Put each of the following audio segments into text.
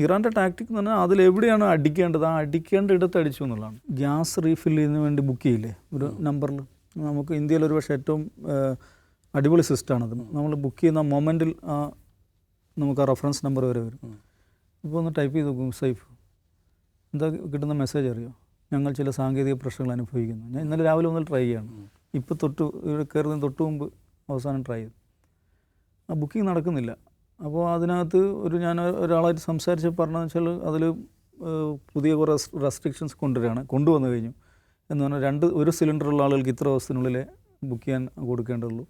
ഇറാൻ്റെ ടാക്ടിക് എന്ന് പറഞ്ഞാൽ അതിലെവിടെയാണ് അടിക്കേണ്ടത്, ആ അടിക്കേണ്ട ഇടത്ത് അടിച്ചു എന്നുള്ളതാണ്. ഗ്യാസ് റീഫിൽ ചെയ്യുന്നതിന് വേണ്ടി ബുക്ക് ചെയ്യില്ലേ ഒരു നമ്പറിൽ, നമുക്ക് ഇന്ത്യയിൽ ഒരു പക്ഷേ ഏറ്റവും അടിപൊളി സിസ്റ്റമാണത്. നമ്മൾ ബുക്ക് ചെയ്യുന്ന മൊമെൻറ്റിൽ നമുക്ക് ആ റെഫറൻസ് നമ്പർ വരെ വരും. ഇപ്പോൾ ഒന്ന് ടൈപ്പ് ചെയ്ത് നോക്കും സേഫ്, എന്താ കിട്ടുന്ന മെസ്സേജ് അറിയോ? ഞങ്ങൾ ചില സാങ്കേതിക പ്രശ്നങ്ങൾ അനുഭവിക്കുന്നു. ഞാൻ ഇന്നലെ രാവിലെ മുതൽ ട്രൈ ചെയ്യാണ്. ഇപ്പോൾ ഇവിടെ കയറുന്നതിന് തൊട്ട് മുമ്പ് അവസാനം ട്രൈ ചെയ്തു. ആ ബുക്കിംഗ് നടക്കുന്നില്ല. അപ്പോൾ അതിനകത്ത് ഞാൻ ഒരാളായിട്ട് സംസാരിച്ച് പറഞ്ഞതെന്ന് വെച്ചാൽ അതിൽ പുതിയ കുറേ റെസ്ട്രിക്ഷൻസ് കൊണ്ടുവന്നു കഴിഞ്ഞു എന്ന് പറഞ്ഞാൽ ഒരു സിലിണ്ടറുള്ള ആളുകൾക്ക് ഇത്ര ദിവസത്തിനുള്ളിൽ ബുക്ക് ചെയ്യാൻ കൊടുക്കേണ്ടതുള്ളൂ,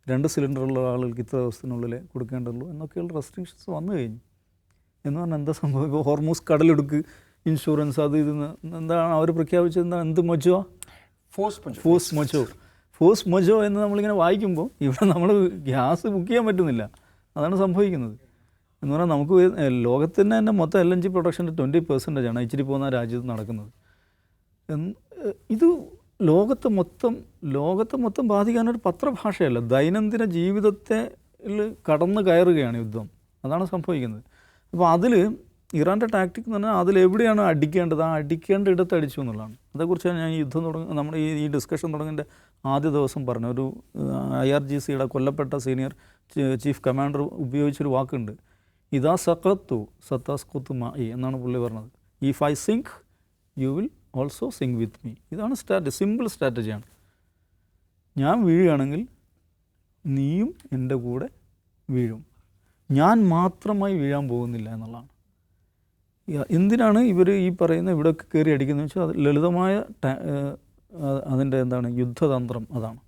2 സിലിണ്ടറുള്ള ആളുകൾക്ക് ഇത്ര ദിവസത്തിനുള്ളിൽ കൊടുക്കേണ്ടതുള്ളൂ എന്നൊക്കെയുള്ള റെസ്ട്രിക്ഷൻസ് വന്നു കഴിഞ്ഞു. എന്ന് പറഞ്ഞാൽ എന്താ സംഭവം? ഇപ്പോൾ ഹോർമൂസ് കടലെടുക്ക്, ഇൻഷുറൻസ്, അത് ഇതെന്ന് എന്താണ് അവർ പ്രഖ്യാപിച്ചത്? എന്ത് മൊജോ? ഫോഴ്സ് മൊജോ എന്ന് നമ്മളിങ്ങനെ വായിക്കുമ്പോൾ ഇവിടെ നമ്മൾ ഗ്യാസ് ബുക്ക് ചെയ്യാൻ പറ്റുന്നില്ല. അതാണ് സംഭവിക്കുന്നത്. എന്ന് പറഞ്ഞാൽ നമുക്ക് ലോകത്തിന് തന്നെ മൊത്തം LNG പ്രൊഡക്ഷൻ്റെ 20% ഇച്ചിരി പോകുന്ന രാജ്യത്ത് നടക്കുന്നത്. ഇത് ലോകത്തെ മൊത്തം ബാധിക്കാനൊരു പത്രഭാഷയല്ല, ദൈനംദിന ജീവിതത്തെ കടന്നു കയറുകയാണ് യുദ്ധം. അതാണ് സംഭവിക്കുന്നത്. അപ്പോൾ അതിൽ ഇറാൻ്റെ ടാക്ടിക് എന്ന് പറഞ്ഞാൽ അതിലെവിടെയാണ് അടിക്കേണ്ടത്, ആ അടിക്കേണ്ട ഇടത്ത് അടിച്ചു എന്നുള്ളതാണ്. അതേക്കുറിച്ചാണ് ഞാൻ ഈ യുദ്ധം നമ്മുടെ ഈ ഡിസ്കഷൻ തുടങ്ങേണ്ട ആദ്യ ദിവസം പറഞ്ഞു. ഒരു IRGCയുടെ കൊല്ലപ്പെട്ട സീനിയർ ചീഫ് കമാൻഡർ ഉപയോഗിച്ചൊരു വാക്കുണ്ട്, ഇതാ സഖത്തു സത്താസ്കുത്തു മായി എന്നാണ് പുള്ളി പറഞ്ഞത്. If I sink you will also sink with me. ഇതാണ് സിമ്പിൾ സ്ട്രാറ്റജിയാണ്. ഞാൻ വീഴുകയാണെങ്കിൽ നീയും എൻ്റെ കൂടെ വീഴും, ഞാൻ മാത്രമായി വീഴാൻ പോകുന്നില്ല എന്നുള്ളതാണ്. എന്തിനാണ് ഇവർ ഈ പറയുന്ന ഇവിടെയൊക്കെ കയറി അടിക്കുന്നത് വെച്ചാൽ അത് ലളിതമായ അതിൻ്റെ യുദ്ധതന്ത്രം അതാണ്.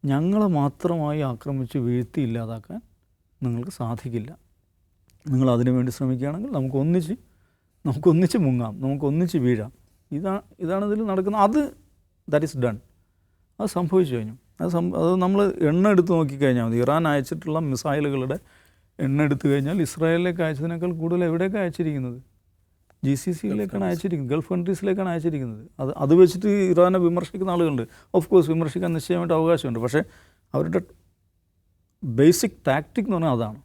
ഞങ്ങളെ മാത്രമായി ആക്രമിച്ച് വീഴ്ത്തി ഇല്ലാതാക്കാൻ നിങ്ങൾക്ക് സാധിക്കില്ല. നിങ്ങൾ അതിനു വേണ്ടി ശ്രമിക്കുകയാണെങ്കിൽ നമുക്കൊന്നിച്ച് മുങ്ങാം, നമുക്കൊന്നിച്ച് വീഴാം. ഇതാണ് ഇതിൽ നടക്കുന്നത്. That is done. അത് സംഭവിച്ചു കഴിഞ്ഞു. അത് നമ്മൾ എണ്ണം എടുത്ത് നോക്കിക്കഴിഞ്ഞാൽ മതി. ഇറാൻ അയച്ചിട്ടുള്ള മിസൈലുകളുടെ എണ്ണം എടുത്തു കഴിഞ്ഞാൽ ഇസ്രായേലിലേക്ക് അയച്ചതിനേക്കാൾ കൂടുതൽ എവിടേക്കാണ് അയച്ചിരിക്കുന്നത്? GCCയിലേക്കാണ് അയച്ചിരിക്കുന്നത്, ഗൾഫ് കൺട്രീസിലേക്കാണ് അയച്ചിരിക്കുന്നത്. അത് വെച്ചിട്ട് ഇറാനെ വിമർശിക്കുന്ന ആളുകളുണ്ട്. ഓഫ് കോഴ്സ് വിമർശിക്കാൻ നിശ്ചയമായിട്ട് അവകാശമുണ്ട്. പക്ഷേ അവരുടെ ബേസിക് ടാക്ടിക് എന്ന് പറഞ്ഞാൽ അതാണ്.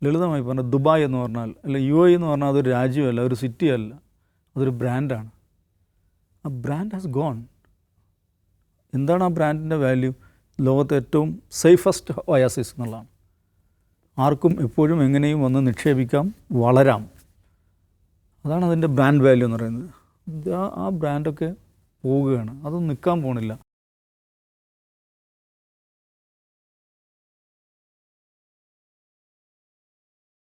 ലളിതമായി പറഞ്ഞാൽ ദുബായ് എന്ന് പറഞ്ഞാൽ, അല്ല UAE എന്ന് പറഞ്ഞാൽ അതൊരു രാജ്യമല്ല, ഒരു സിറ്റിയല്ല, അതൊരു ബ്രാൻഡാണ്. ആ ബ്രാൻഡ് ഹാസ് ഗോൺ. എന്താണ് ആ ബ്രാൻഡിൻ്റെ വാല്യൂ? ലോകത്തെ ഏറ്റവും സേഫസ്റ്റ് ഒയാസിസ് എന്നുള്ളതാണ്. ആർക്കും എപ്പോഴും എങ്ങനെയും വന്ന് നിക്ഷേപിക്കാം, വളരാം. അതാണ് അതിൻ്റെ ബ്രാൻഡ് വാല്യൂ എന്ന് പറയുന്നത്. ആ ബ്രാൻഡൊക്കെ പോവുകയാണ്, അതൊന്നും നിൽക്കാൻ പോണില്ല.